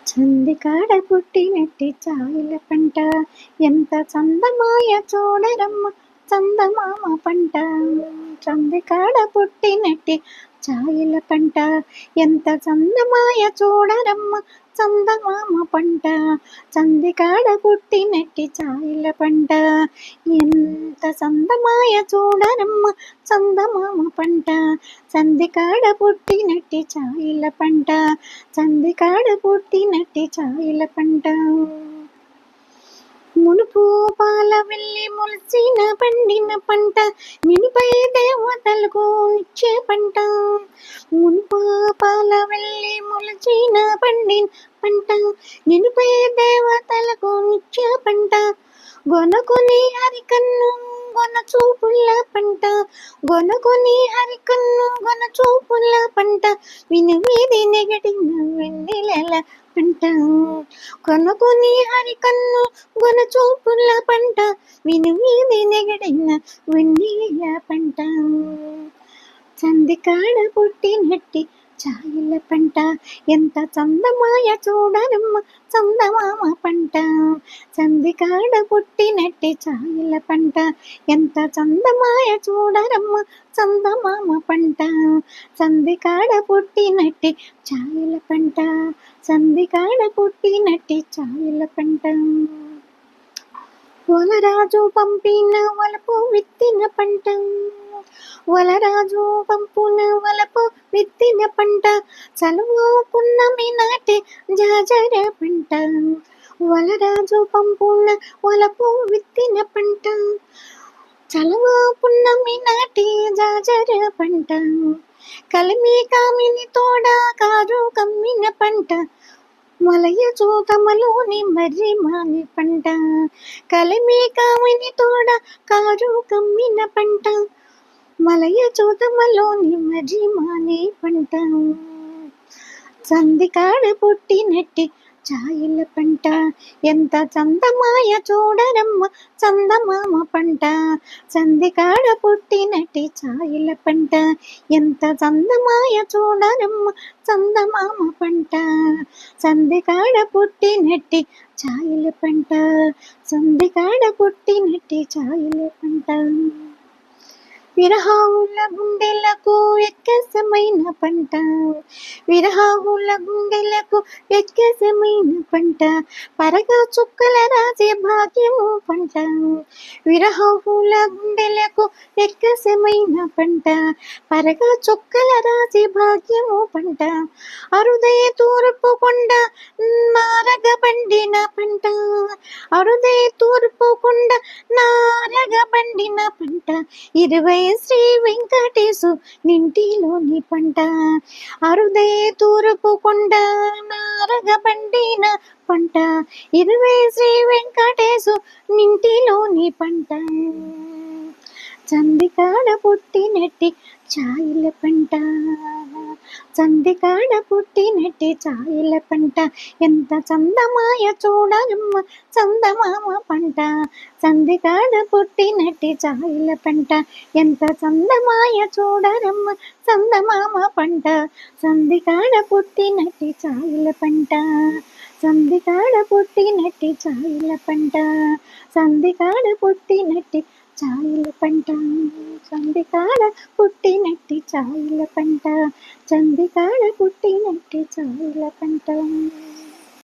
చందికాడ పుట్టినట్టి చాయల పంట, ఎంత చందమాయ చూడరమ్మ చందమామ పంట. చందికాడ పుట్టినట్టి చాయల పంట, ఎంత చందమాయ చూడరమ్మ చందమామ పంట. చందికాడ పుట్టినట్టి చాయల పంట, ఎంత చందమాయ చూడరమ్మ చందమామ పంట. చందికాడ పుట్టినట్టి చాయల పంట, చందికాడ పుట్టినట్టి చాయల పంట. మునుపు పాల వెళ్ళి మొలిచిన పండిన పంట, నినుపై దేవతలకు ఇచ్చే పంట. మునుపు పాల వెళ్ళి మొలిచిన పండిన పంట, నినుపై దేవతలకు ఇచ్చే పంట. గొనకొని హరికన్ను గొన చూపుల పంట, గొనకొని హరికన్ను గొన చూపుల పంట. విను వీధి నెగటిన వెన్నెలల పంట, కొనుకొని హరికన్ను గొన చూపుల పంట. విను వీధి నెగటిన వెన్నెల పంట. చందికాడ పుట్టినట్టి చాయల పంట, ఎంత చందమాయ చూడరమ్మ చందమామ పంట. చందికాడ పుట్టినట్టి చాయల పంట, ఎంత చందమాయ చూడరమ్మ చందమామ పంట. చందికాడ పుట్టినట్టి చాయల పంట, చందికాడ పుట్టినట్టి చాయల పంట. వలరాజు పంపిన వలపు విత్తిన పంట, వలరాజు పంపున వలపు విత్తిన పంట. చలువ పున్నమి నాటి జాజర పంట, వలరాజు పంపున వలపు విత్తిన పంట. చలువ పున్నమి నాటి జాజర పంట, కలిమి కామిని తోడ కారు కమ్మిన పంట. మలయ చూతమలోని మర్రి మాని పంట, కలిమి కామిని తోడ కారు కమ్మిన పంట. మలయ చూతమలోని మర్రి మాని పంట. చందికాడ పుట్టినట్టి చాయల పంట, ఎంత చందమాయ చూడరమ్మ చందమామ పంట. చందికాడ పుట్టినట్టి చాయల పంట, ఎంత చందమాయ చూడరమ్మ చందమామ పంట. చందికాడ పుట్టినట్టి చాయల పంట, చందికాడ పుట్టినట్టి చాయల పంట. విరహాల గుండెలకు ఎక్కసమైన పంట, విరహాల గుండెలకు ఎక్కసమైన పంట. పరగా చుక్కల రాజే భాగ్యము పంట, విరహాల గుండెలకు ఎక్కసమైన పంట. పరగా చుక్కల రాజే భాగ్యము పంట. అరుదయ తూర్పు కొండ నారగ పండిన పంట, అరుదయ తూర్పు కొండ నారగ పండిన పంట. 20 శ్రీ వెంకటేశు నింటిలోని పంట, అరుదయ తూర్పు కొండ నారగ పండిన పంట. 20 శ్రీ వెంకటేశు నింటిలోని పంట. చందికాడ పుట్టినట్టి చాయల పంట, చందికాడ పుట్టినట్టి చాయల పంట. ఎంత చందమాయ చూడరమ్మ చందమామ పంట. చందికాడ పుట్టినట్టి చాయల పంట, ఎంత చందమాయ చూడరమ్మ చందమామ పంట. చందికాడ పుట్టినట్టి చాయల పంట, చందికాడ పుట్టినట్టి చాయల పంట. చందికాడ పుట్టినట్టి చాయల పంట, చందికాడ పుట్టినట్టి చాయల పంట. చందికాడ పుట్టినట్టి చాయల పంట.